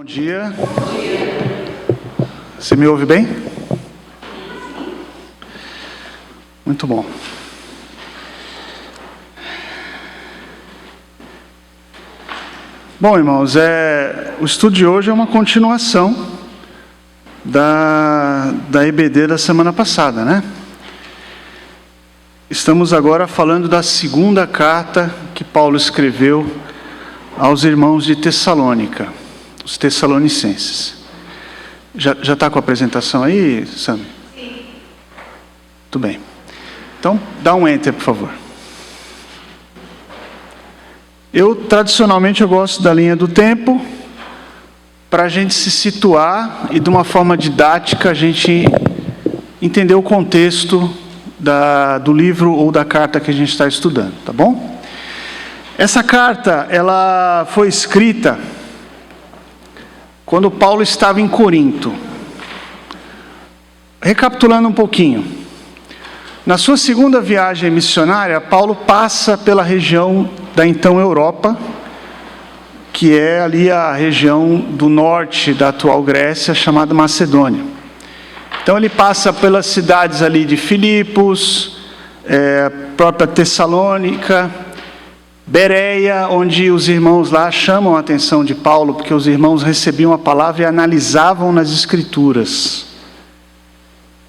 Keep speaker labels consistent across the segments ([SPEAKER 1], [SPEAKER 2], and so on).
[SPEAKER 1] Bom dia. Você me ouve bem? Muito bom. Bom, irmãos, o estudo de hoje é uma continuação da EBD da semana passada, né? Estamos agora falando da segunda carta que Paulo escreveu aos irmãos de Tessalônica, os tessalonicenses. Já está com a apresentação aí, Sam? Sim. Tudo bem. Então, dá um enter, por favor. Tradicionalmente, eu gosto da linha do tempo, para a gente se situar e, de uma forma didática, a gente entender o contexto do livro ou da carta que a gente está estudando, tá bom? Essa carta, ela foi escrita quando Paulo estava em Corinto. Recapitulando um pouquinho. Na sua segunda viagem missionária, Paulo passa pela região da então Europa, que é ali a região do norte da atual Grécia, chamada Macedônia. Então ele passa pelas cidades ali de Filipos, própria Tessalônica, Bereia, onde os irmãos lá chamam a atenção de Paulo, porque os irmãos recebiam a palavra e analisavam nas Escrituras.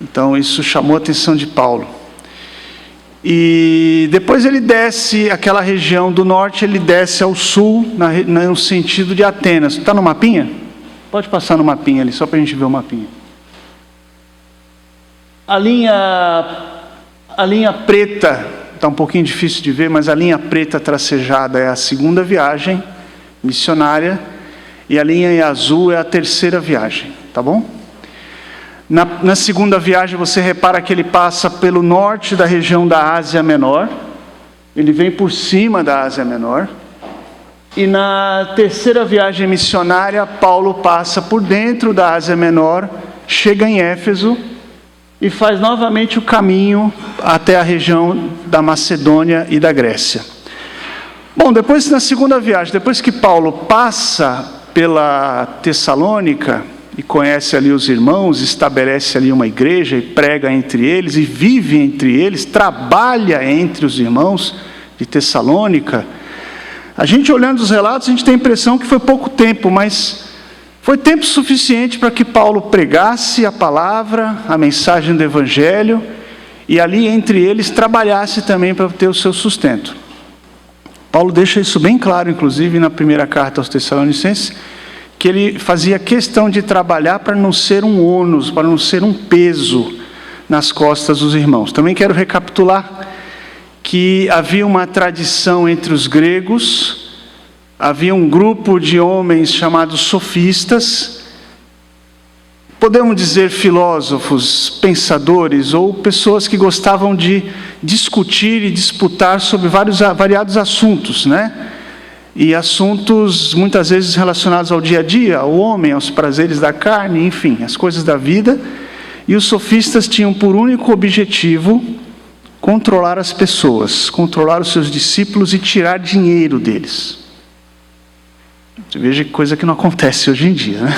[SPEAKER 1] Então isso chamou a atenção de Paulo. E depois ele desce, aquela região do norte, ele desce ao sul, no sentido de Atenas. Está no mapinha? Pode passar no mapinha ali, só para a gente ver o mapinha. A linha preta, está um pouquinho difícil de ver, mas a linha preta tracejada é a segunda viagem missionária, e a linha em azul é a terceira viagem, tá bom? Na segunda viagem, você repara que ele passa pelo norte da região da Ásia Menor, ele vem por cima da Ásia Menor, e na terceira viagem missionária, Paulo passa por dentro da Ásia Menor, chega em Éfeso, e faz novamente o caminho até a região da Macedônia e da Grécia. Bom, depois na segunda viagem, depois que Paulo passa pela Tessalônica e conhece ali os irmãos, estabelece ali uma igreja e prega entre eles e vive entre eles, trabalha entre os irmãos de Tessalônica, a gente olhando os relatos, a gente tem a impressão que foi pouco tempo, mas foi tempo suficiente para que Paulo pregasse a palavra, a mensagem do Evangelho, e ali entre eles trabalhasse também para ter o seu sustento. Paulo deixa isso bem claro, inclusive, na primeira carta aos Tessalonicenses, que ele fazia questão de trabalhar para não ser um ônus, para não ser um peso nas costas dos irmãos. Também quero recapitular que havia uma tradição entre os gregos. Havia um grupo de homens chamados sofistas, podemos dizer filósofos, pensadores, ou pessoas que gostavam de discutir e disputar sobre variados assuntos, né? E assuntos muitas vezes relacionados ao dia a dia, ao homem, aos prazeres da carne, enfim, as coisas da vida. E os sofistas tinham por único objetivo controlar as pessoas, controlar os seus discípulos e tirar dinheiro deles. Veja que coisa que não acontece hoje em dia, né?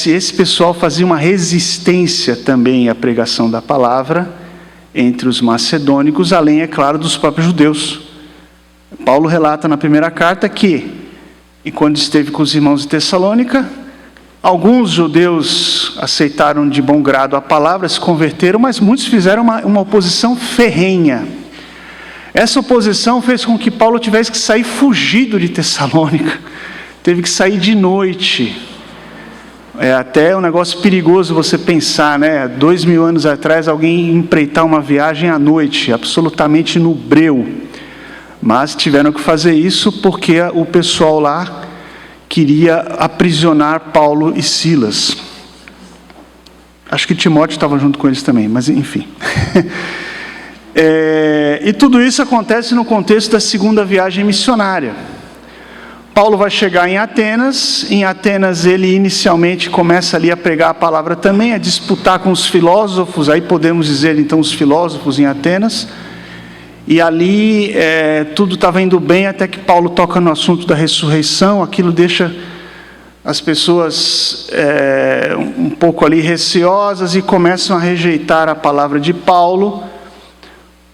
[SPEAKER 1] Esse pessoal fazia uma resistência também à pregação da palavra entre os macedônicos, além, é claro, dos próprios judeus. Paulo relata na primeira carta que, e quando esteve com os irmãos de Tessalônica, alguns judeus aceitaram de bom grado a palavra, se converteram, mas muitos fizeram uma oposição ferrenha. Essa oposição fez com que Paulo tivesse que sair fugido de Tessalônica, teve que sair de noite. É até um negócio perigoso você pensar, né? 2000 anos atrás, alguém empreitar uma viagem à noite, absolutamente no breu. Mas tiveram que fazer isso porque o pessoal lá queria aprisionar Paulo e Silas. Acho que Timóteo estava junto com eles também, mas enfim. E tudo isso acontece no contexto da segunda viagem missionária. Paulo vai chegar em Atenas ele inicialmente começa ali a pregar a palavra também, a disputar com os filósofos, aí podemos dizer então os filósofos em Atenas, e ali tudo estava indo bem, até que Paulo toca no assunto da ressurreição. Aquilo deixa as pessoas um pouco ali receosas e começam a rejeitar a palavra de Paulo.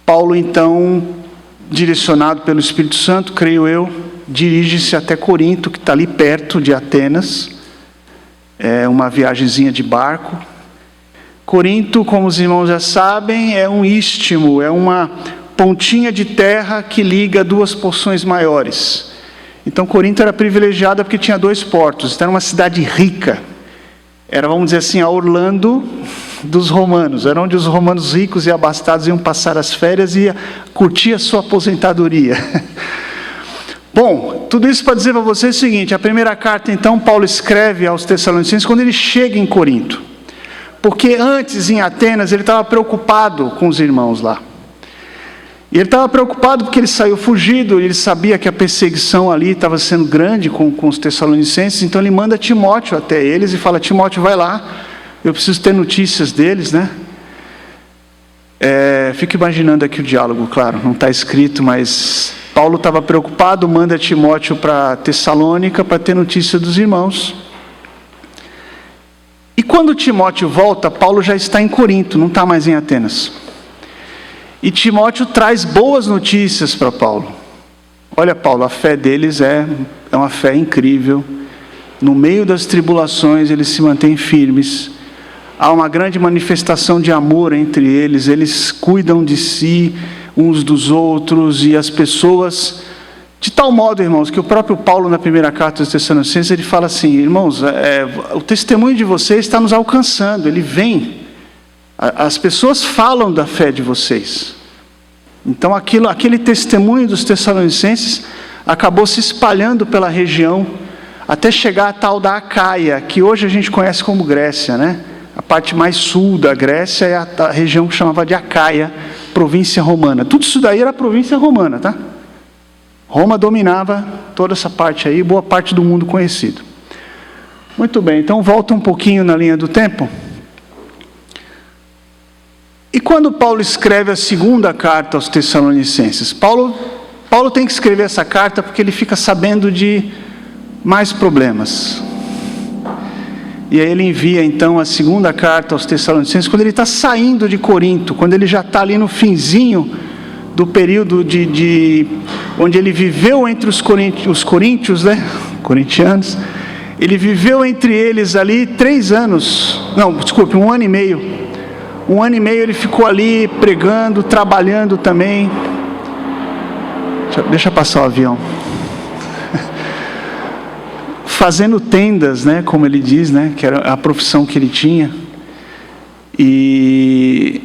[SPEAKER 1] Paulo, então, direcionado pelo Espírito Santo, creio eu, dirige-se até Corinto, que está ali perto de Atenas. É uma viagenzinha de barco. Corinto, como os irmãos já sabem, é um istmo, é uma pontinha de terra que liga duas porções maiores. Então, Corinto era privilegiada porque tinha 2 portos. Então, era uma cidade rica. Era, vamos dizer assim, a Orlando dos romanos. Era onde os romanos ricos e abastados iam passar as férias e curtir a sua aposentadoria. Bom, tudo isso para dizer para vocês o seguinte: a primeira carta, então, Paulo escreve aos Tessalonicenses quando ele chega em Corinto. Porque antes, em Atenas, ele estava preocupado com os irmãos lá. E ele estava preocupado porque ele saiu fugido, ele sabia que a perseguição ali estava sendo grande com os Tessalonicenses, então ele manda Timóteo até eles e fala: Timóteo, vai lá, eu preciso ter notícias deles, né? Fico imaginando aqui o diálogo, claro, não está escrito, mas Paulo estava preocupado, manda Timóteo para Tessalônica para ter notícia dos irmãos. E quando Timóteo volta, Paulo já está em Corinto, não está mais em Atenas. E Timóteo traz boas notícias para Paulo. Olha, Paulo, a fé deles é uma fé incrível. No meio das tribulações, eles se mantêm firmes. Há uma grande manifestação de amor entre eles. Eles cuidam de si, uns dos outros, e as pessoas... De tal modo, irmãos, que o próprio Paulo, na primeira carta aos Tessalonicenses, ele fala assim: irmãos, o testemunho de vocês está nos alcançando, ele vem. As pessoas falam da fé de vocês. Então, aquele testemunho dos Tessalonicenses acabou se espalhando pela região, até chegar a tal da Acaia, que hoje a gente conhece como Grécia, né? A parte mais sul da Grécia é a região que chamava de Acaia, província romana. Tudo isso daí era província romana, tá? Roma dominava toda essa parte aí, boa parte do mundo conhecido. Muito bem, então volta um pouquinho na linha do tempo. E quando Paulo escreve a segunda carta aos Tessalonicenses, Paulo tem que escrever essa carta porque ele fica sabendo de mais problemas. E aí ele envia então a segunda carta aos Tessalonicenses quando ele está saindo de Corinto, quando ele já está ali no finzinho do período onde ele viveu entre os coríntios, né? Corintianos. Ele viveu entre eles ali 1 ano e meio. 1 ano e meio ele ficou ali pregando, trabalhando também. Deixa passar o avião. Fazendo tendas, né, como ele diz, né, que era a profissão que ele tinha. E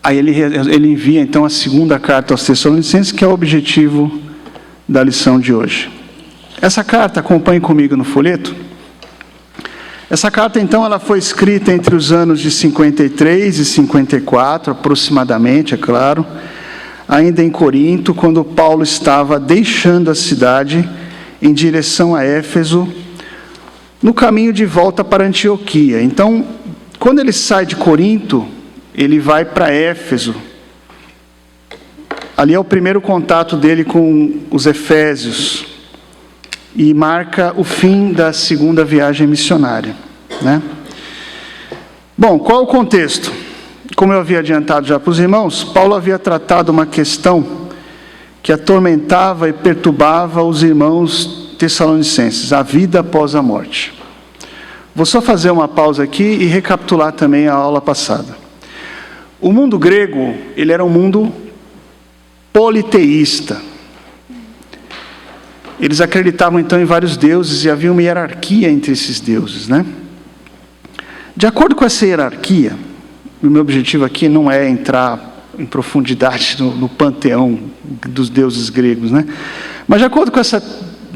[SPEAKER 1] aí ele envia então a segunda carta aos Tessalonicenses, que é o objetivo da lição de hoje. Essa carta, acompanhe comigo no folheto. Essa carta, então, ela foi escrita entre os anos de 53 e 54, aproximadamente, é claro, ainda em Corinto, quando Paulo estava deixando a cidade em direção a Éfeso, no caminho de volta para Antioquia. Então, quando ele sai de Corinto, ele vai para Éfeso. Ali é o primeiro contato dele com os efésios e marca o fim da segunda viagem missionária, né? Bom, qual o contexto? Como eu havia adiantado já para os irmãos, Paulo havia tratado uma questão que atormentava e perturbava os irmãos tessalonicenses, a vida após a morte. Vou só fazer uma pausa aqui e recapitular também a aula passada. O mundo grego, ele era um mundo politeísta. Eles acreditavam então em vários deuses e havia uma hierarquia entre esses deuses, né? De acordo com essa hierarquia, o meu objetivo aqui não é entrar em profundidade no panteão dos deuses gregos, né? Mas de acordo com essa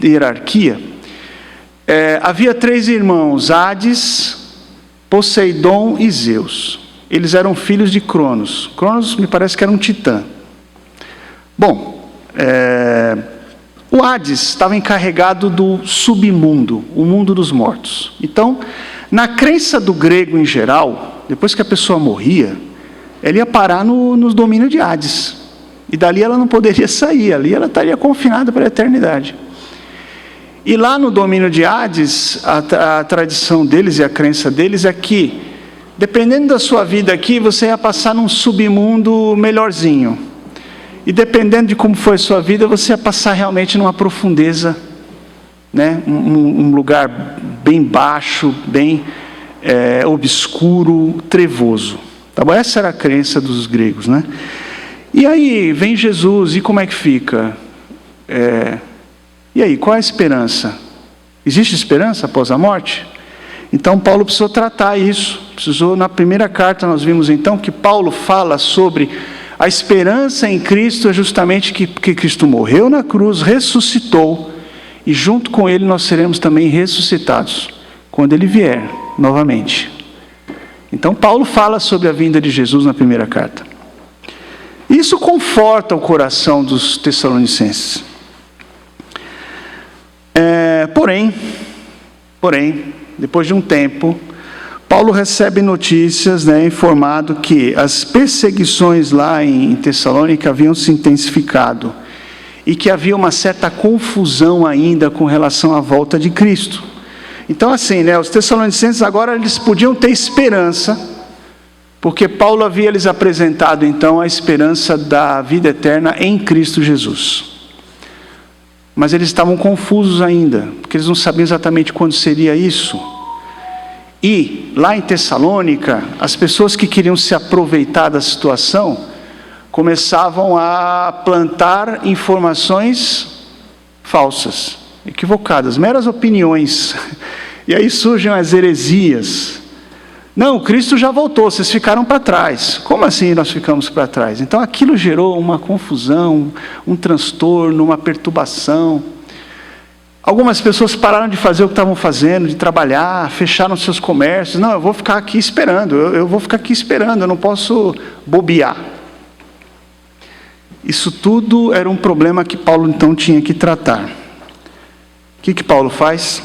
[SPEAKER 1] hierarquia, havia 3 irmãos, Hades, Poseidon e Zeus. Eles eram filhos de Cronos. Cronos me parece que era um titã. Bom, o Hades estava encarregado do submundo, o mundo dos mortos. Então, na crença do grego em geral, depois que a pessoa morria, ela ia parar no domínio de Hades. E dali ela não poderia sair, ali ela estaria confinada para a eternidade. E lá no domínio de Hades, a tradição deles e a crença deles é que, dependendo da sua vida aqui, você ia passar num submundo melhorzinho. E dependendo de como foi a sua vida, você ia passar realmente numa profundeza, né? Um lugar bem baixo, bem obscuro, trevoso. Tá bom? Essa era a crença dos gregos, né? E aí vem Jesus, e como é que fica? E aí, qual é a esperança? Existe esperança após a morte? Então Paulo precisou tratar isso. Na primeira carta nós vimos então que Paulo fala sobre a esperança em Cristo, é justamente que Cristo morreu na cruz, ressuscitou, e junto com Ele nós seremos também ressuscitados, quando Ele vier novamente. Então Paulo fala sobre a vinda de Jesus na primeira carta. Isso conforta o coração dos tessalonicenses. Porém, depois de um tempo, Paulo recebe notícias, informado que as perseguições lá em Tessalônica haviam se intensificado e que havia uma certa confusão ainda com relação à volta de Cristo. Então assim, os tessalonicenses agora eles podiam ter esperança, porque Paulo havia lhes apresentado então a esperança da vida eterna em Cristo Jesus. Mas eles estavam confusos ainda, porque eles não sabiam exatamente quando seria isso. E lá em Tessalônica, as pessoas que queriam se aproveitar da situação começavam a plantar informações falsas, equivocadas, meras opiniões. E aí surgem as heresias. Não, Cristo já voltou, vocês ficaram para trás. Como assim nós ficamos para trás? Então aquilo gerou uma confusão, um transtorno, uma perturbação. Algumas pessoas pararam de fazer o que estavam fazendo, de trabalhar, fecharam seus comércios. Não, eu vou ficar aqui esperando, eu não posso bobear. Isso tudo era um problema que Paulo então tinha que tratar. O que Paulo faz?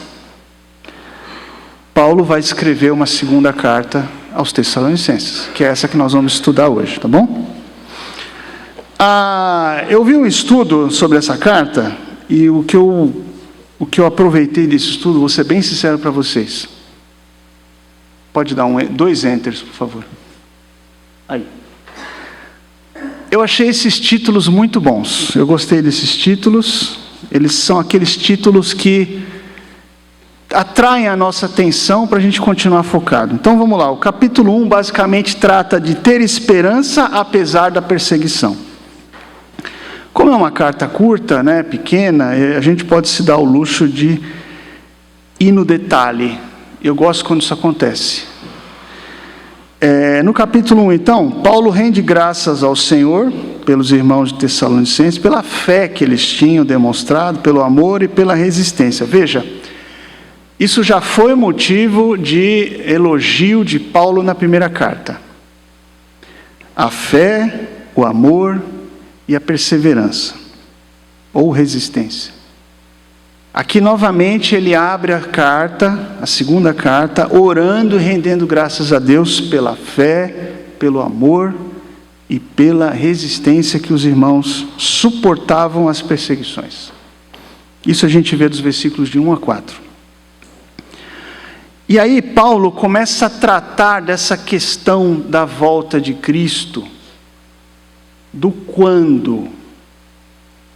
[SPEAKER 1] Paulo vai escrever uma segunda carta aos Tessalonicenses, que é essa que nós vamos estudar hoje, tá bom? Eu vi um estudo sobre essa carta, e o que eu aproveitei desse estudo, vou ser bem sincero para vocês. Pode dar 2 enters, por favor. Aí. Eu achei esses títulos muito bons, eu gostei desses títulos, eles são aqueles títulos que atraem a nossa atenção para a gente continuar focado. Então vamos lá, o capítulo 1 basicamente trata de ter esperança apesar da perseguição. Como é uma carta curta, pequena, a gente pode se dar o luxo de ir no detalhe. Eu gosto quando isso acontece. No capítulo 1 então, Paulo rende graças ao Senhor, pelos irmãos de Tessalonicenses, pela fé que eles tinham demonstrado, pelo amor e pela resistência. Veja, isso já foi motivo de elogio de Paulo na primeira carta. A fé, o amor e a perseverança, ou resistência. Aqui novamente ele abre a carta, a segunda carta, orando e rendendo graças a Deus pela fé, pelo amor e pela resistência que os irmãos suportavam as perseguições. Isso a gente vê dos versículos de 1 a 4. E aí Paulo começa a tratar dessa questão da volta de Cristo, do quando,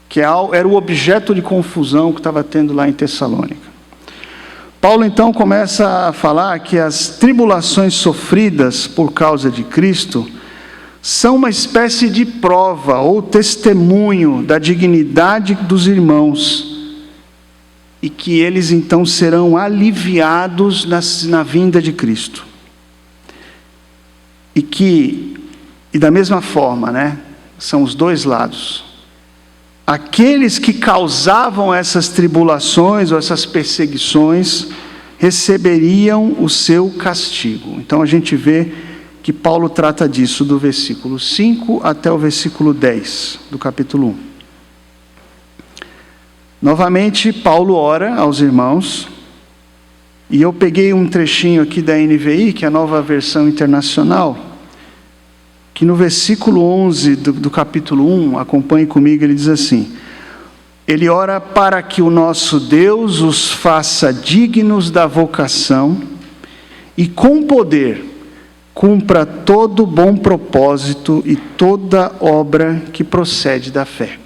[SPEAKER 1] que era o objeto de confusão que estava tendo lá em Tessalônica. Paulo então começa a falar que as tribulações sofridas por causa de Cristo são uma espécie de prova ou testemunho da dignidade dos irmãos, e que eles então serão aliviados na vinda de Cristo. E da mesma forma, são os dois lados. Aqueles que causavam essas tribulações ou essas perseguições receberiam o seu castigo. Então a gente vê que Paulo trata disso do versículo 5 até o versículo 10 do capítulo 1. Novamente, Paulo ora aos irmãos, e eu peguei um trechinho aqui da NVI, que é a Nova Versão Internacional, que no versículo 11 do capítulo 1, acompanhe comigo, ele diz assim: ele ora para que o nosso Deus os faça dignos da vocação e com poder cumpra todo bom propósito e toda obra que procede da fé.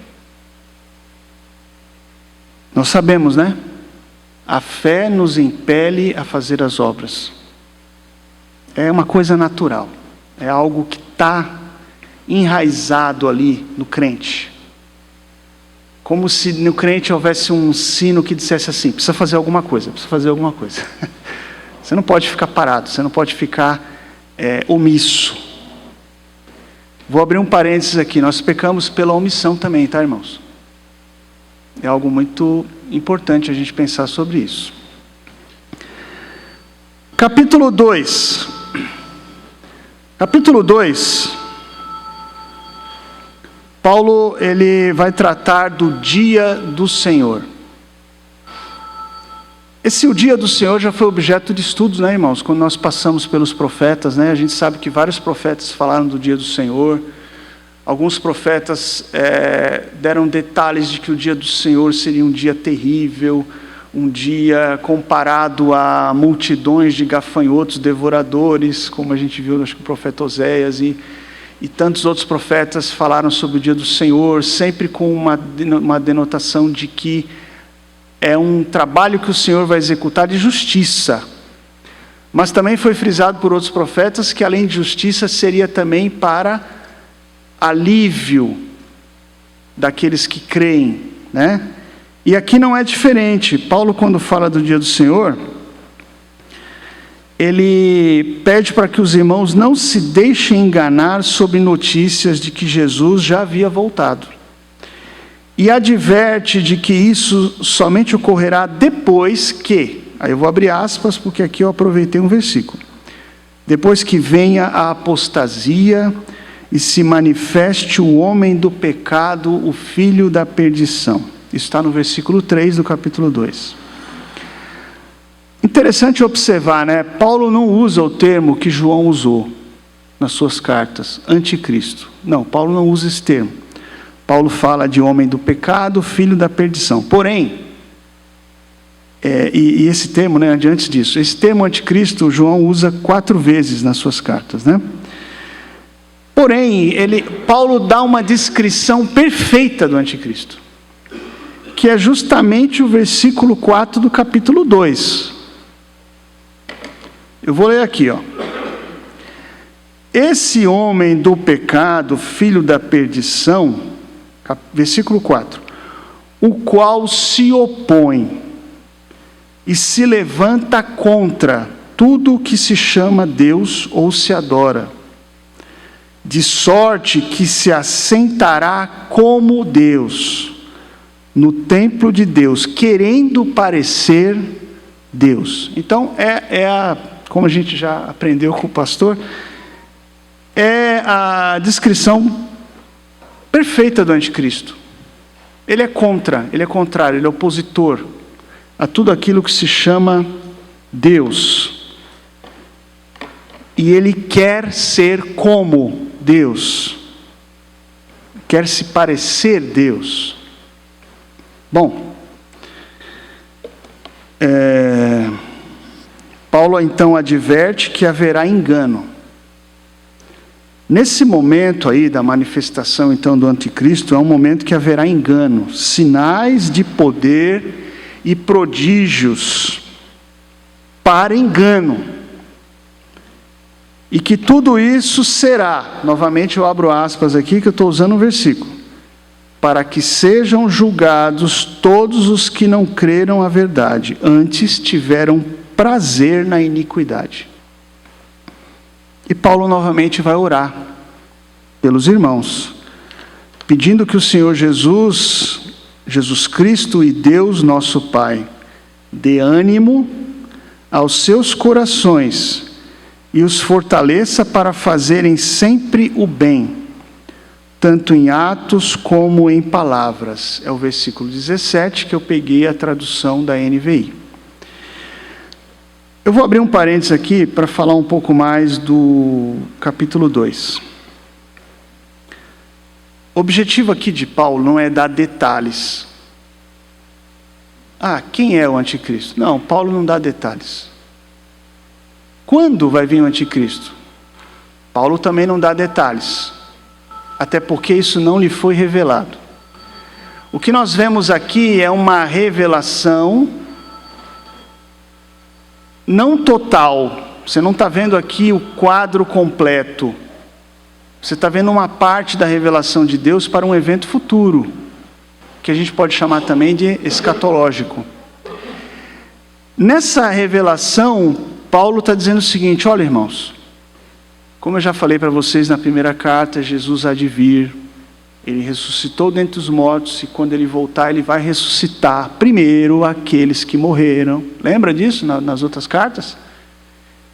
[SPEAKER 1] Nós sabemos, né? A fé nos impele a fazer as obras. É uma coisa natural. É algo que está enraizado ali no crente. Como se no crente houvesse um sino que dissesse assim: precisa fazer alguma coisa, precisa fazer alguma coisa. Você não pode ficar parado, você não pode ficar omisso. Vou abrir um parênteses aqui: nós pecamos pela omissão também, tá, irmãos? É algo muito importante a gente pensar sobre isso. Capítulo 2. Capítulo 2, Paulo ele vai tratar do dia do Senhor. O dia do Senhor já foi objeto de estudos, né, irmãos? Quando nós passamos pelos profetas, né, a gente sabe que vários profetas falaram do dia do Senhor. Alguns profetas deram detalhes de que o dia do Senhor seria um dia terrível, um dia comparado a multidões de gafanhotos devoradores, como a gente viu, acho que o profeta Oséias e tantos outros profetas falaram sobre o dia do Senhor, sempre com uma denotação de que é um trabalho que o Senhor vai executar de justiça. Mas também foi frisado por outros profetas que além de justiça seria também para alívio daqueles que creem, né? E aqui não é diferente. Paulo, quando fala do dia do Senhor, ele pede para que os irmãos não se deixem enganar sobre notícias de que Jesus já havia voltado. E adverte de que isso somente ocorrerá depois que, aí eu vou abrir aspas porque aqui eu aproveitei um versículo, depois que venha a apostasia e se manifeste o homem do pecado, o filho da perdição. Isso está no versículo 3 do capítulo 2. Interessante observar, né? Paulo não usa o termo que João usou nas suas cartas, anticristo. Não, Paulo não usa esse termo. Paulo fala de homem do pecado, filho da perdição. Porém, e esse termo, né, antes disso, esse termo anticristo, João usa 4 vezes nas suas cartas, né? Porém, Paulo dá uma descrição perfeita do anticristo, que é justamente o versículo 4 do capítulo 2. Eu vou ler aqui, ó. Esse homem do pecado, filho da perdição, versículo 4, o qual se opõe e se levanta contra tudo o que se chama Deus ou se adora, de sorte que se assentará como Deus no templo de Deus, querendo parecer Deus. Então, como a gente já aprendeu com o pastor, é a descrição perfeita do anticristo. Ele é contrário, ele é opositor a tudo aquilo que se chama Deus. E ele quer ser como Deus, quer se parecer Deus. Bom, Paulo então adverte que haverá engano. Nesse momento aí da manifestação então do anticristo, é um momento que haverá engano, sinais de poder e prodígios para engano. E que tudo isso será, novamente eu abro aspas aqui que eu estou usando um versículo, para que sejam julgados todos os que não creram a verdade, antes tiveram prazer na iniquidade. E Paulo novamente vai orar pelos irmãos, pedindo que o Senhor Jesus Cristo e Deus nosso Pai, dê ânimo aos seus corações e os fortaleça para fazerem sempre o bem, tanto em atos como em palavras. É o versículo 17 que eu peguei a tradução da NVI. Eu vou abrir um parênteses aqui para falar um pouco mais do capítulo 2. O objetivo aqui de Paulo não é dar detalhes. Quem é o anticristo? Não, Paulo não dá detalhes. Quando vai vir o anticristo? Paulo também não dá detalhes. Até porque isso não lhe foi revelado. O que nós vemos aqui é uma revelação não total. Você não está vendo aqui o quadro completo. Você está vendo uma parte da revelação de Deus para um evento futuro, que a gente pode chamar também de escatológico. Nessa revelação, Paulo está dizendo o seguinte: olha, irmãos, como eu já falei para vocês na primeira carta, Jesus há de vir, ele ressuscitou dentre os mortos, e quando ele voltar, ele vai ressuscitar primeiro aqueles que morreram. Lembra disso nas outras cartas?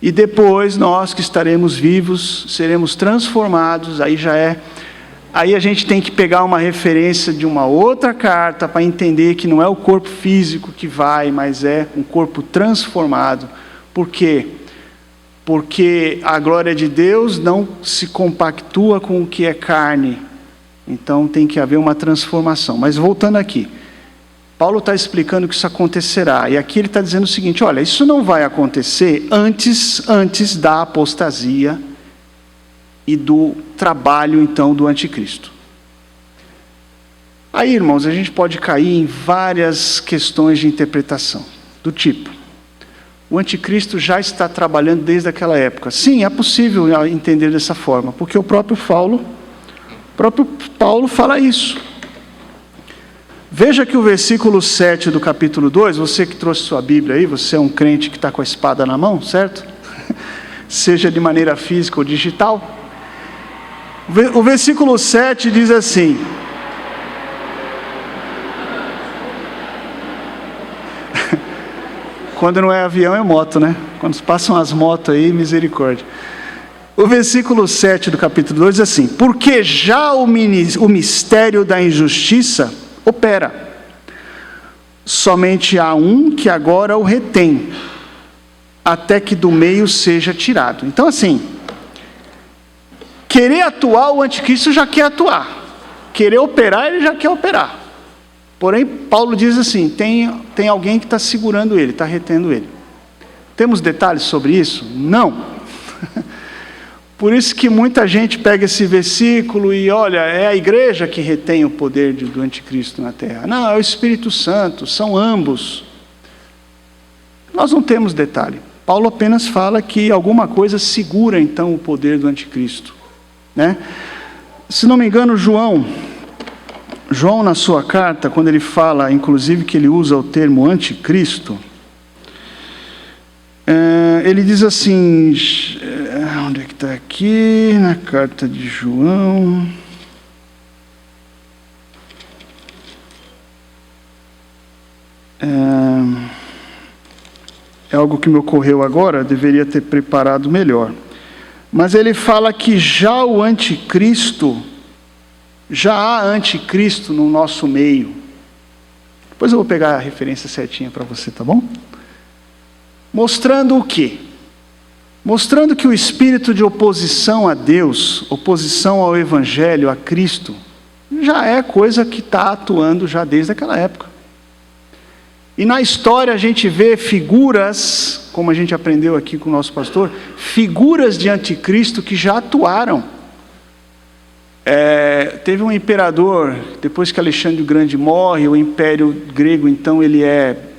[SPEAKER 1] E depois nós que estaremos vivos, seremos transformados. Aí a gente tem que pegar uma referência de uma outra carta para entender que não é o corpo físico que vai, mas é um corpo transformado. Por quê? Porque a glória de Deus não se compactua com o que é carne. Então tem que haver uma transformação. Mas voltando aqui, Paulo está explicando que isso acontecerá. E aqui ele está dizendo o seguinte: olha, isso não vai acontecer antes da apostasia e do trabalho, então, do anticristo. Aí, irmãos, a gente pode cair em várias questões de interpretação. Do tipo, o anticristo já está trabalhando desde aquela época. Sim, é possível entender dessa forma, porque o próprio Paulo fala isso. Veja que o versículo 7 do capítulo 2, você que trouxe sua Bíblia aí, você é um crente que está com a espada na mão, certo? Seja de maneira física ou digital. O versículo 7 diz assim: quando não é avião é moto, né? Quando passam as motos aí, misericórdia. O versículo 7 do capítulo 2 diz assim: porque já o mistério da injustiça opera. Somente há um que agora o retém, até que do meio seja tirado. Então, assim, querer atuar, o anticristo já quer atuar. Querer operar, ele já quer operar. Porém, Paulo diz assim: tem alguém que está segurando ele, está retendo ele. Temos detalhes sobre isso? Não. Por isso que muita gente pega esse versículo e olha, é a igreja que retém o poder do anticristo na terra. Não, é o Espírito Santo, são ambos. Nós não temos detalhe. Paulo apenas fala que alguma coisa segura então o poder do anticristo, né? Se não me engano, João na sua carta, quando ele fala, inclusive que ele usa o termo anticristo, ele diz assim, onde é que está aqui? Na carta de João. É algo que me ocorreu agora, deveria ter preparado melhor. Mas ele fala que já o anticristo, já há anticristo no nosso meio. Depois eu vou pegar a referência certinha para você, tá bom? Mostrando o quê? Mostrando que o espírito de oposição a Deus, oposição ao Evangelho, a Cristo, já é coisa que está atuando já desde aquela época. E na história a gente vê figuras, como a gente aprendeu aqui com o nosso pastor, figuras de anticristo que já atuaram. Teve um imperador, depois que Alexandre o Grande morre, o Império Grego, então, ele é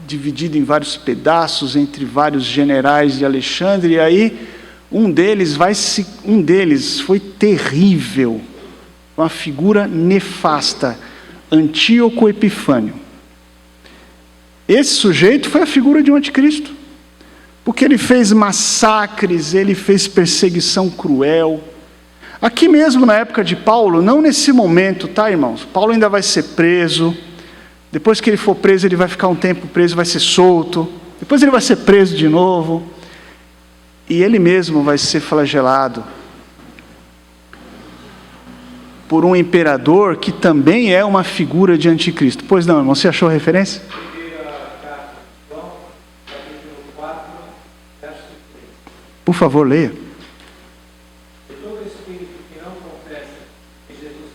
[SPEAKER 1] dividido em vários pedaços entre vários generais de Alexandre, e aí um deles foi terrível, uma figura nefasta, Antíoco Epifânio. Esse sujeito foi a figura de um anticristo, porque ele fez massacres, ele fez perseguição cruel. Aqui mesmo na época de Paulo, não nesse momento, tá, irmãos? Paulo ainda vai ser preso. Depois que ele for preso, ele vai ficar um tempo preso, vai ser solto. Depois ele vai ser preso de novo. E ele mesmo vai ser flagelado por um imperador que também é uma figura de anticristo. Pois não, irmão, você achou a referência? Por favor, leia.
[SPEAKER 2] Todo espírito que não confessa que Jesus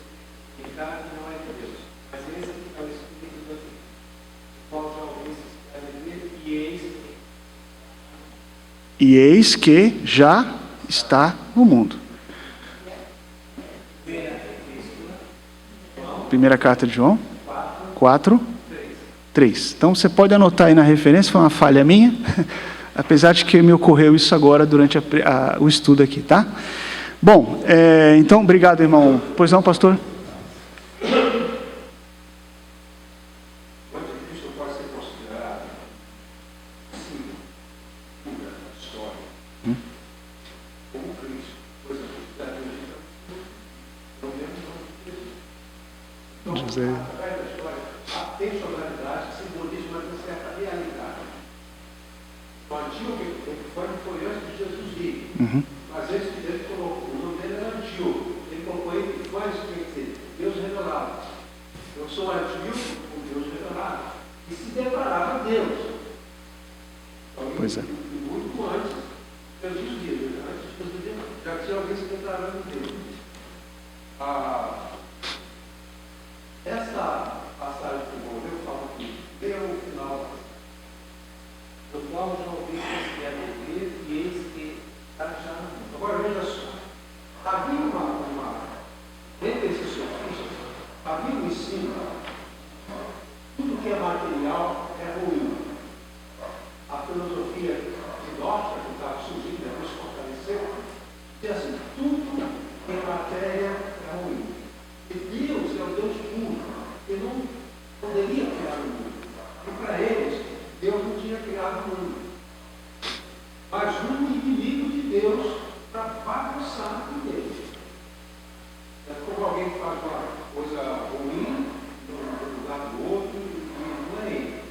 [SPEAKER 1] E eis que já está no mundo. Primeira carta de João 4, 3. Então você pode anotar aí na referência, foi uma falha minha, apesar de que me ocorreu isso agora durante o estudo aqui, tá? Bom, então, obrigado, irmão. Pois não, pastor? José.
[SPEAKER 2] A personalidade simboliza uma certa realidade. O Antíoco foi antes de Jesus vir. Mas ele colocou, o nome dele era Antíoco. Ele colocou Epifânios, que quer dizer, Deus revelado. Eu sou Antíoco, o Deus revelado. E se declarava Deus. Então,
[SPEAKER 1] pois é.
[SPEAKER 2] Muito antes de Jesus vir. Antes de Jesus vir, já tinha alguém se declarando Deus. Essa passagem que eu vou ler, eu falo aqui, leia o final. Do qual já ouvi que é ver, e eis que está já no mundo. Agora veja só. Havia entre esses sofistas, havia um ensino, tudo que é material é ruim. A filosofia gnóstica que estava surgindo, depois se fortaleceu, dizia assim, tudo que é matéria é ruim. E Deus é o Deus puro, ele não poderia criar o mundo. E para eles, Deus não tinha criado o mundo. Mas um inimigo de Deus para bagunçar com Deus. É como alguém que faz uma coisa ruim no lugar do outro e não é ele.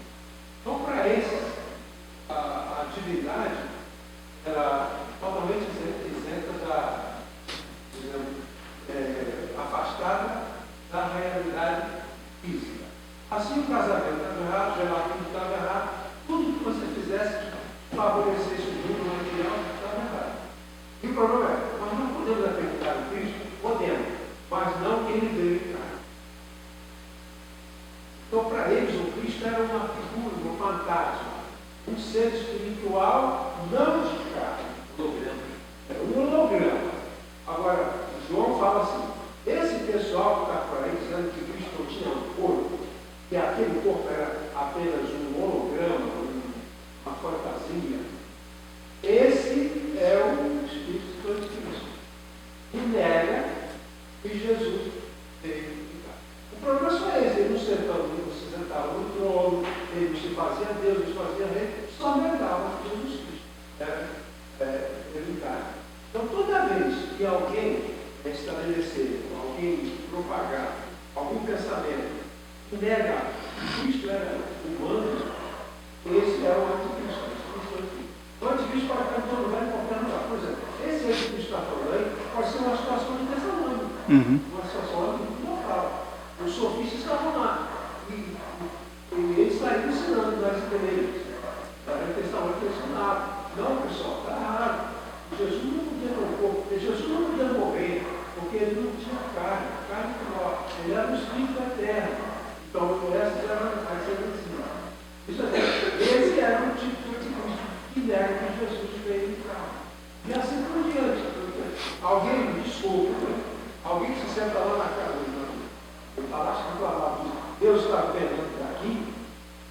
[SPEAKER 2] Então, para esses, a divindade era totalmente isenta afastada da realidade física. Assim o casamento estava errado, o gelatina estava errado, tudo que você fizesse favorecesse o mundo material estava errado. E o problema é, nós não podemos acreditar em Cristo, podemos, mas não que ele veio em carne. Então, para eles, o Cristo era uma figura, um fantasma, um ser espiritual não de carne. É um holograma. Agora, João fala assim, esse pessoal que está por aí dizendo que Cristo não tinha um corpo, que aquele corpo era apenas um holograma, uma fantasia, esse é o Espírito Santo de Cristo. E nega que Jesus veio ficar. O problema só é esse, ele não se sentava no trono, ele não se fazia Deus, ele se fazia rei, só negava que Jesus Cristo era encarnado. Então, toda vez que alguém estabelecer, alguém propagar algum pensamento que nega que Cristo era humano, esse é o anticristo. O anticristo pode estar em todo lugar, em qualquer lugar. Por exemplo, esse anticristo está falando aí pode ser uma situação de Tessalônica, uma situação local. Os sofistas estavam lá e eles saíram ensinando, nós entendemos. Em Tessalônica eles ensinavam. Não, pessoal, está errado. Jesus não podia ter um corpo, Jesus não podia morrer, porque ele não tinha carne que morre. Ele era o Espírito eterno. Então, essas eram as heresia. Esse era o tipo de Cristo que nega que Jesus veio em carne. E assim por diante. Alguém, desculpa, alguém que se senta lá na casa, no palácio do Planalto, Deus está governando daqui.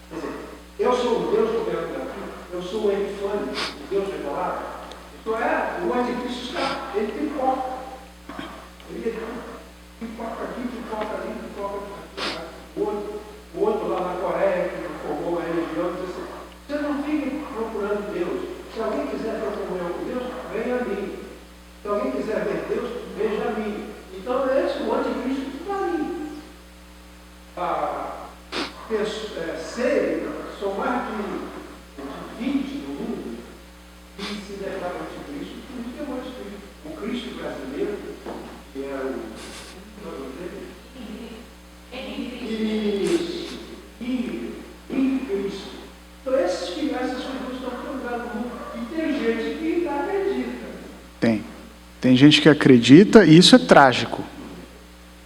[SPEAKER 2] Quer dizer, eu sou o Deus governando daqui, eu sou o Epifânio, o Deus revelado. Então o anticristo está, ele pipoca. Ele pipoca aqui, pipoca ali, pipoca aqui. O outro lá na Coreia, que formou uma religião, diz assim, você não fique procurando Deus. Se alguém quiser procurar Deus, venha a mim. Se alguém quiser ver Deus, veja a mim. Então o anticristo está ali. São mais de 20 no mundo que se declara anticristo, por isso que é o anticristo. O Cristo brasileiro, que é o Cristo. Então essas figuras estão procurando no mundo. E tem gente que acredita.
[SPEAKER 1] Tem gente que acredita, e isso é trágico.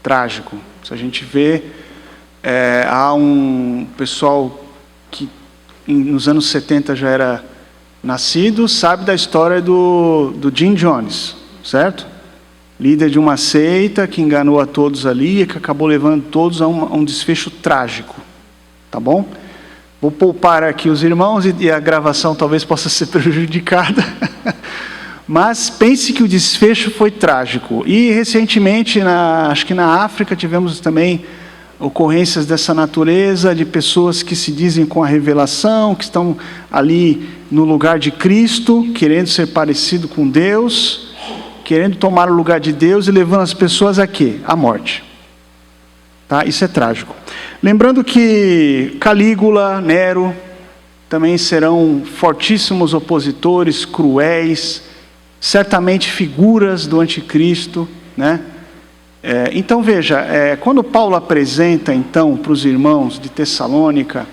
[SPEAKER 1] Trágico. Se a gente vê, há um pessoal que nos anos 70 já era nascido sabe da história do Jim Jones, certo? Líder de uma seita que enganou a todos ali e que acabou levando todos a um desfecho trágico. Tá bom? Vou poupar aqui os irmãos e a gravação talvez possa ser prejudicada. Mas pense que o desfecho foi trágico. E recentemente, acho que na África, tivemos também ocorrências dessa natureza, de pessoas que se dizem com a revelação, que estão ali no lugar de Cristo, querendo ser parecido com Deus, querendo tomar o lugar de Deus e levando as pessoas a quê? À morte. Tá? Isso é trágico. Lembrando que Calígula, Nero, também serão fortíssimos opositores, cruéis, certamente figuras do anticristo, né? Então veja, quando Paulo apresenta então para os irmãos de Tessalônica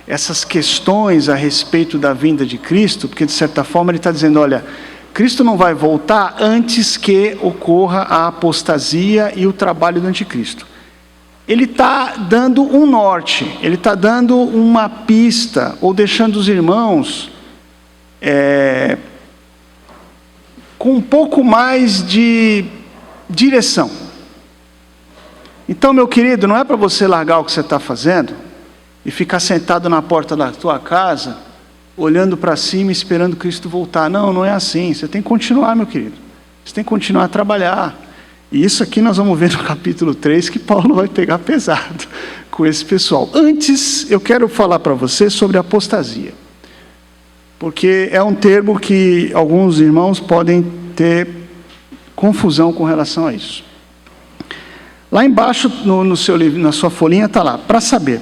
[SPEAKER 1] essas questões a respeito da vinda de Cristo, porque de certa forma ele está dizendo, olha, Cristo não vai voltar antes que ocorra a apostasia e o trabalho do anticristo. Ele está dando um norte, ele está dando uma pista, ou deixando os irmãos com um pouco mais de direção. Então, meu querido, não é para você largar o que você está fazendo e ficar sentado na porta da tua casa, olhando para cima e esperando Cristo voltar. Não, não é assim. Você tem que continuar, meu querido. Você tem que continuar a trabalhar. E isso aqui nós vamos ver no capítulo 3, que Paulo vai pegar pesado com esse pessoal. Antes, eu quero falar para você sobre apostasia. Porque é um termo que alguns irmãos podem ter confusão com relação a isso. Lá embaixo, no seu livro, na sua folhinha, está lá, para saber.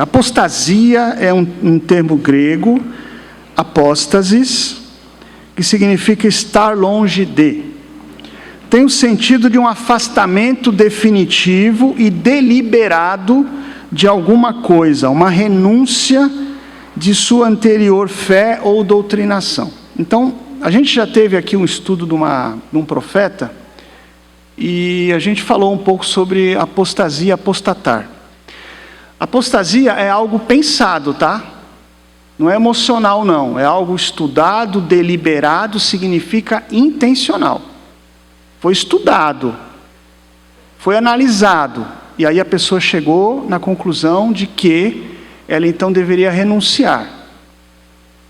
[SPEAKER 1] Apostasia é um termo grego, apóstasis, que significa estar longe de. Tem o sentido de um afastamento definitivo e deliberado de alguma coisa, uma renúncia de sua anterior fé ou doutrinação. Então, a gente já teve aqui um estudo de um profeta, e a gente falou um pouco sobre apostasia, apostatar. Apostasia é algo pensado, tá? Não é emocional, não. É algo estudado, deliberado, significa intencional. Foi estudado, foi analisado, e aí a pessoa chegou na conclusão de que ela então deveria renunciar.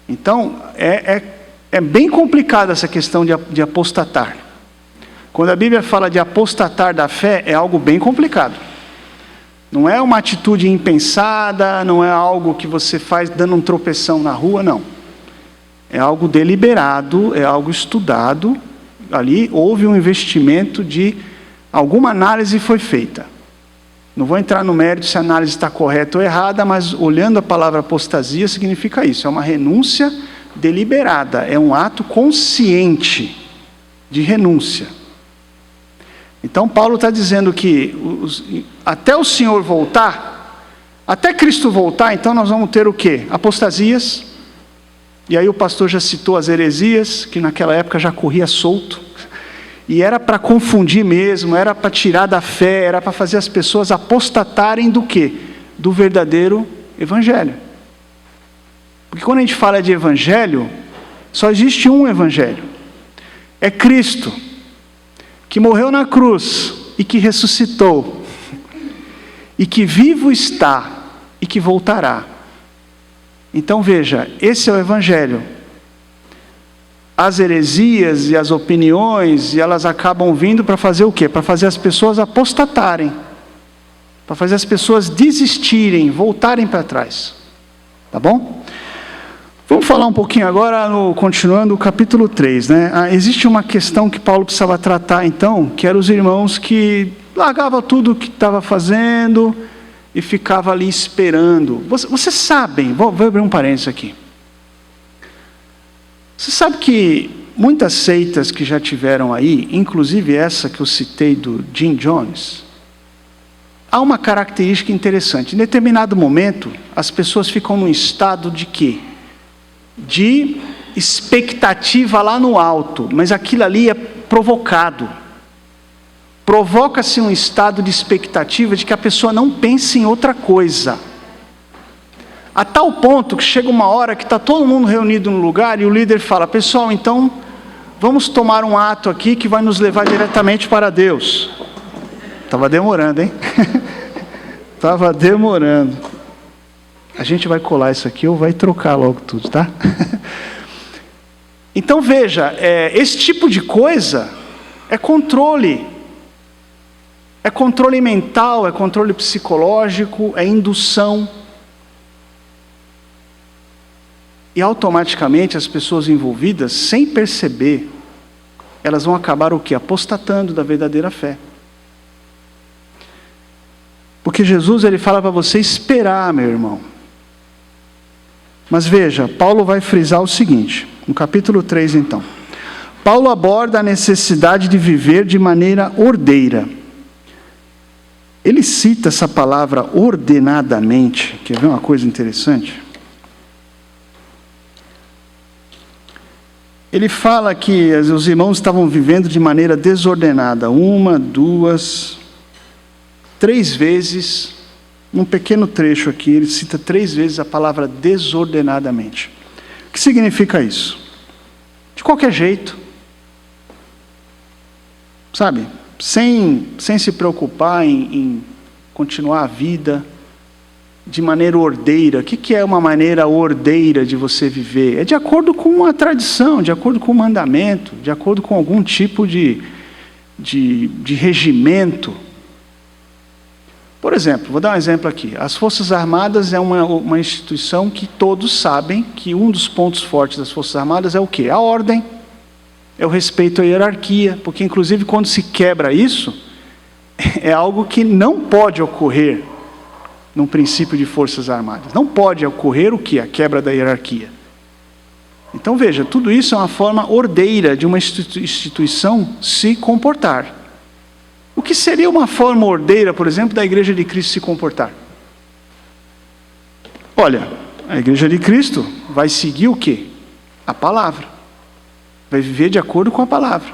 [SPEAKER 1] Então, é bem complicada essa questão de apostatar. Quando a Bíblia fala de apostatar da fé, é algo bem complicado. Não é uma atitude impensada, não é algo que você faz dando um tropeção na rua, não. É algo deliberado, é algo estudado. Ali houve um investimento de alguma análise foi feita. Não vou entrar no mérito se a análise está correta ou errada, mas olhando a palavra apostasia significa isso, é uma renúncia deliberada, é um ato consciente de renúncia. Então Paulo está dizendo que até o Senhor voltar, até Cristo voltar, então nós vamos ter o quê? Apostasias. E aí o pastor já citou as heresias, que naquela época já corria solto. E era para confundir mesmo, era para tirar da fé, era para fazer as pessoas apostatarem do quê? Do verdadeiro evangelho. Porque quando a gente fala de evangelho, só existe um evangelho. É Cristo, que morreu na cruz e que ressuscitou, e que vivo está e que voltará. Então veja, esse é o evangelho. As heresias e as opiniões, e elas acabam vindo para fazer o quê? Para fazer as pessoas apostatarem, para fazer as pessoas desistirem, voltarem para trás. Tá bom? Vamos falar um pouquinho agora, continuando o capítulo 3, né? Existe uma questão que Paulo precisava tratar então, que eram os irmãos que largavam tudo o que estava fazendo e ficava ali esperando. Vocês sabem, vou abrir um parênteses aqui. Você sabe que muitas seitas que já tiveram aí, inclusive essa que eu citei do Jim Jones, há uma característica interessante. Em determinado momento, as pessoas ficam num estado de quê? De expectativa lá no alto, mas aquilo ali é provocado. Provoca-se um estado de expectativa de que a pessoa não pense em outra coisa. A tal ponto que chega uma hora que está todo mundo reunido no lugar e o líder fala: pessoal, então vamos tomar um ato aqui que vai nos levar diretamente para Deus. Estava demorando, hein? Estava demorando. A gente vai colar isso aqui ou vai trocar logo tudo, tá? Então veja, esse tipo de coisa é controle. É controle mental, é controle psicológico, é indução. E automaticamente as pessoas envolvidas, sem perceber, elas vão acabar o quê? Apostatando da verdadeira fé. Porque Jesus, ele fala para você esperar, meu irmão. Mas veja, Paulo vai frisar o seguinte, no capítulo 3 então. Paulo aborda a necessidade de viver de maneira ordeira. Ele cita essa palavra ordenadamente. Quer ver uma coisa interessante? Ele fala que os irmãos estavam vivendo de maneira desordenada. 1, 2, 3 vezes, num pequeno trecho aqui, ele cita 3 vezes a palavra desordenadamente. O que significa isso? De qualquer jeito. Sabe? Sem se preocupar em continuar a vida de maneira ordeira. O que é uma maneira ordeira de você viver? É de acordo com a tradição, de acordo com o mandamento, de acordo com algum tipo de regimento. Por exemplo, vou dar um exemplo aqui. As Forças Armadas é uma instituição que todos sabem que um dos pontos fortes das Forças Armadas é o quê? A ordem, é o respeito à hierarquia, porque inclusive quando se quebra isso, é algo que não pode ocorrer num princípio de Forças Armadas. Não pode ocorrer o quê? A quebra da hierarquia. Então veja, tudo isso é uma forma ordeira de uma instituição se comportar. O que seria uma forma ordeira, por exemplo, da Igreja de Cristo se comportar? Olha, a Igreja de Cristo vai seguir o quê? A palavra. Vai viver de acordo com a palavra.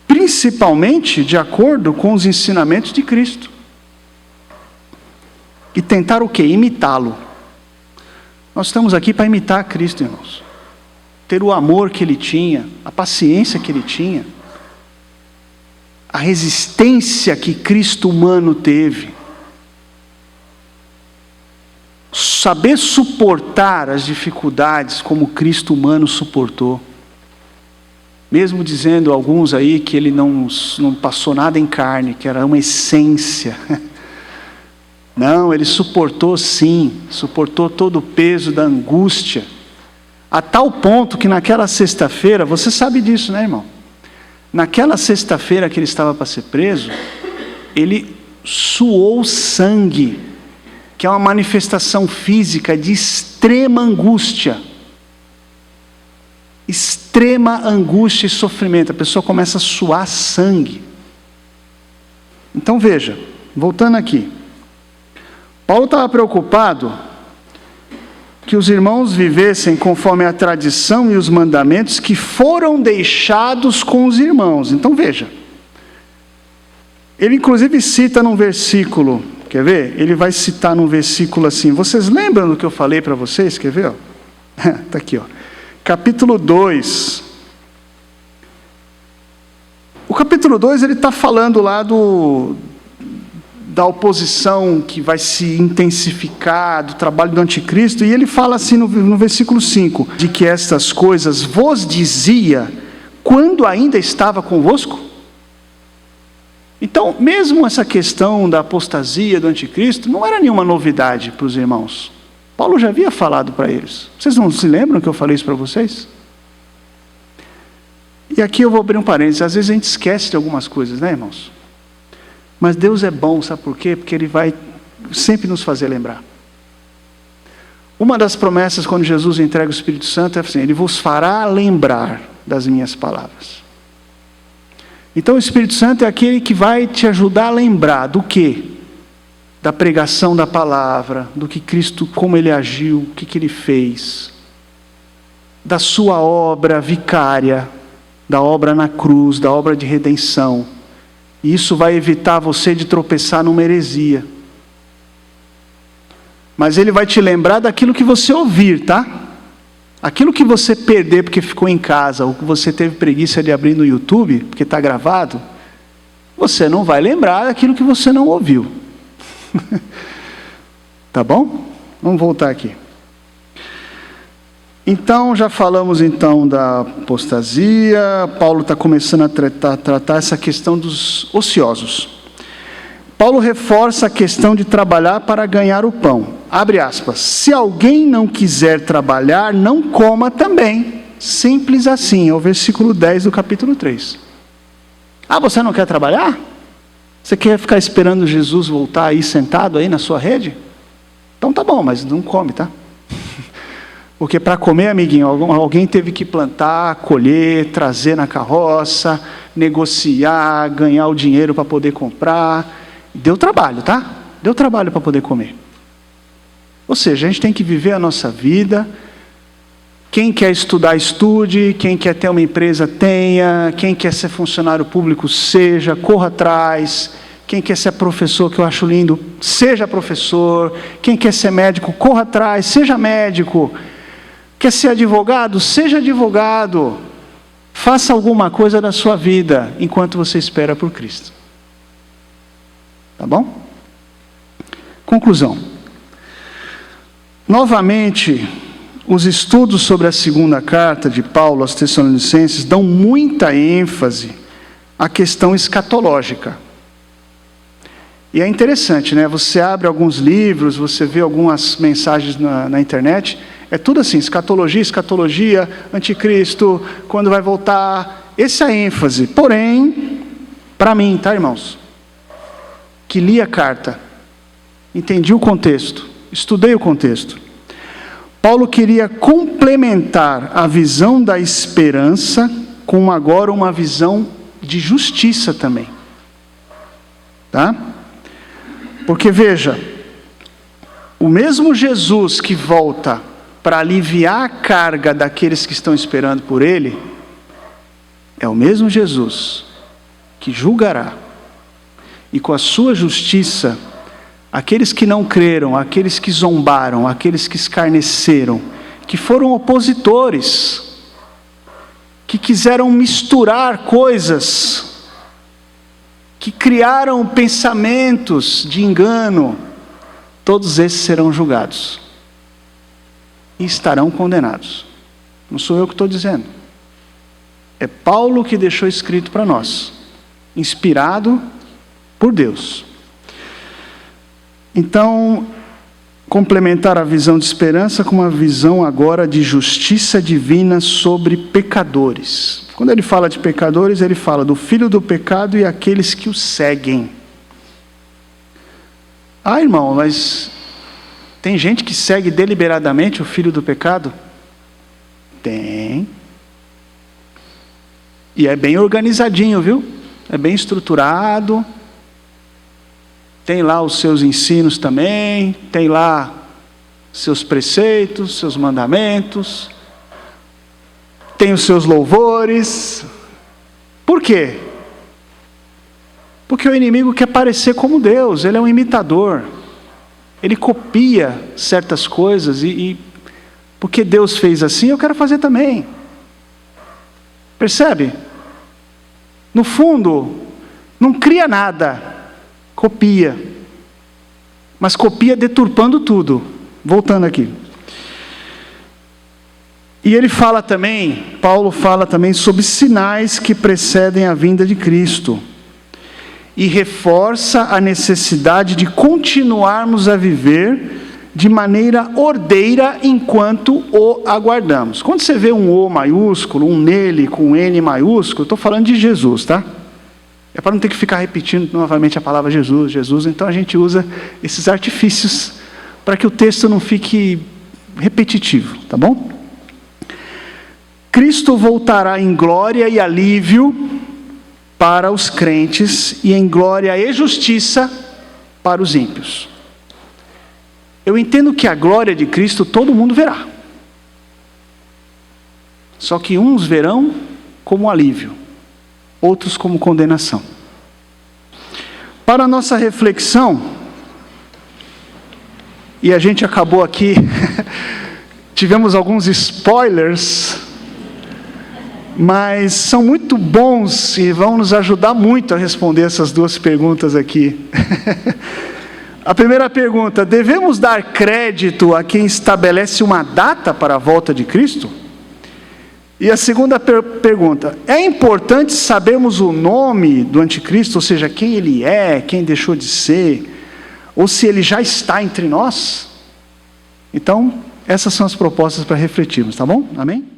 [SPEAKER 1] Principalmente de acordo com os ensinamentos de Cristo. E tentar o quê? Imitá-lo. Nós estamos aqui para imitar Cristo, irmãos. Ter o amor que Ele tinha, a paciência que Ele tinha, a resistência que Cristo humano teve. Saber suportar as dificuldades como Cristo humano suportou. Mesmo dizendo alguns aí que Ele não passou nada em carne, que era uma essência. Não, Ele suportou sim, suportou todo o peso da angústia, a tal ponto que naquela sexta-feira, você sabe disso, né, irmão? Naquela sexta-feira que Ele estava para ser preso, Ele suou sangue, que é uma manifestação física de extrema angústia. Extrema angústia e sofrimento, a pessoa começa a suar sangue. Então veja, voltando aqui. Paulo estava preocupado que os irmãos vivessem conforme a tradição e os mandamentos que foram deixados com os irmãos. Então veja, ele inclusive cita num versículo, quer ver? Ele vai citar num versículo assim, vocês lembram do que eu falei para vocês? Quer ver? Está aqui, ó. Capítulo 2. O capítulo 2 ele está falando lá da oposição que vai se intensificar, do trabalho do anticristo, e ele fala assim no versículo 5, de que estas coisas vos dizia quando ainda estava convosco. Então, mesmo essa questão da apostasia do anticristo, não era nenhuma novidade para os irmãos. Paulo já havia falado para eles. Vocês não se lembram que eu falei isso para vocês? E aqui eu vou abrir um parênteses, às vezes a gente esquece de algumas coisas, né, irmãos? Mas Deus é bom, sabe por quê? Porque Ele vai sempre nos fazer lembrar. Uma das promessas quando Jesus entrega o Espírito Santo é assim, Ele vos fará lembrar das minhas palavras. Então o Espírito Santo é aquele que vai te ajudar a lembrar do quê? Da pregação da palavra, do que Cristo, como Ele agiu, o que Ele fez. Da sua obra vicária, da obra na cruz, da obra de redenção. E isso vai evitar você de tropeçar numa heresia. Mas Ele vai te lembrar daquilo que você ouvir, tá? Aquilo que você perder porque ficou em casa, ou que você teve preguiça de abrir no YouTube, porque está gravado, você não vai lembrar daquilo que você não ouviu. Tá bom? Vamos voltar aqui. Então, já falamos então da apostasia. Paulo está começando a tratar essa questão dos ociosos. Paulo reforça a questão de trabalhar para ganhar o pão. Abre aspas. Se alguém não quiser trabalhar, não coma também. Simples assim, é o versículo 10 do capítulo 3. Ah, você não quer trabalhar? Você quer ficar esperando Jesus voltar aí sentado aí na sua rede? Então tá bom, mas não come, tá? Porque para comer, amiguinho, alguém teve que plantar, colher, trazer na carroça, negociar, ganhar o dinheiro para poder comprar. Deu trabalho, tá? Deu trabalho para poder comer. Ou seja, a gente tem que viver a nossa vida. Quem quer estudar, estude. Quem quer ter uma empresa, tenha. Quem quer ser funcionário público, seja. Corra atrás. Quem quer ser professor, que eu acho lindo, seja professor. Quem quer ser médico, corra atrás, seja médico. Quer ser advogado? Seja advogado. Faça alguma coisa da sua vida enquanto você espera por Cristo. Tá bom? Conclusão. Novamente, os estudos sobre a segunda carta de Paulo aos Tessalonicenses dão muita ênfase à questão escatológica. E é interessante, né? Você abre alguns livros, você vê algumas mensagens na internet, é tudo assim, escatologia, anticristo, quando vai voltar. Essa é a ênfase. Porém, para mim, tá, irmãos? Que li a carta, entendi o contexto, estudei o contexto. Paulo queria complementar a visão da esperança com agora uma visão de justiça também. Tá? Porque veja, o mesmo Jesus que volta para aliviar a carga daqueles que estão esperando por Ele, é o mesmo Jesus que julgará, e com a sua justiça, aqueles que não creram, aqueles que zombaram, aqueles que escarneceram, que foram opositores, que quiseram misturar coisas, que criaram pensamentos de engano, todos esses serão julgados e estarão condenados. Não sou eu que estou dizendo. É Paulo que deixou escrito para nós, inspirado por Deus. Então, complementar a visão de esperança com uma visão agora de justiça divina sobre pecadores. Quando ele fala de pecadores, ele fala do filho do pecado e aqueles que o seguem. Ah, irmão, mas tem gente que segue deliberadamente o filho do pecado? Tem. E é bem organizadinho, viu? É bem estruturado. Tem lá os seus ensinos também, tem lá seus preceitos, seus mandamentos, tem os seus louvores. Por quê? Porque o inimigo quer parecer como Deus, ele é um imitador. Ele copia certas coisas e porque Deus fez assim, eu quero fazer também. Percebe? No fundo, não cria nada. Copia, mas copia deturpando tudo. Voltando aqui. E ele fala também, Paulo fala também sobre sinais que precedem a vinda de Cristo. E reforça a necessidade de continuarmos a viver de maneira ordeira enquanto o aguardamos. Quando você vê um O maiúsculo, um nele com um N maiúsculo, estou falando de Jesus, tá? É para não ter que ficar repetindo novamente a palavra Jesus, Jesus. Então a gente usa esses artifícios para que o texto não fique repetitivo, tá bom? Cristo voltará em glória e alívio para os crentes e em glória e justiça para os ímpios. Eu entendo que a glória de Cristo todo mundo verá. Só que uns verão como alívio, outros como condenação. Para a nossa reflexão, e a gente acabou aqui, tivemos alguns spoilers, mas são muito bons e vão nos ajudar muito a responder essas duas perguntas aqui. A primeira pergunta: devemos dar crédito a quem estabelece uma data para a volta de Cristo? E a segunda pergunta: é importante sabermos o nome do anticristo, ou seja, quem ele é, quem deixou de ser, ou se ele já está entre nós? Então, essas são as propostas para refletirmos, tá bom? Amém?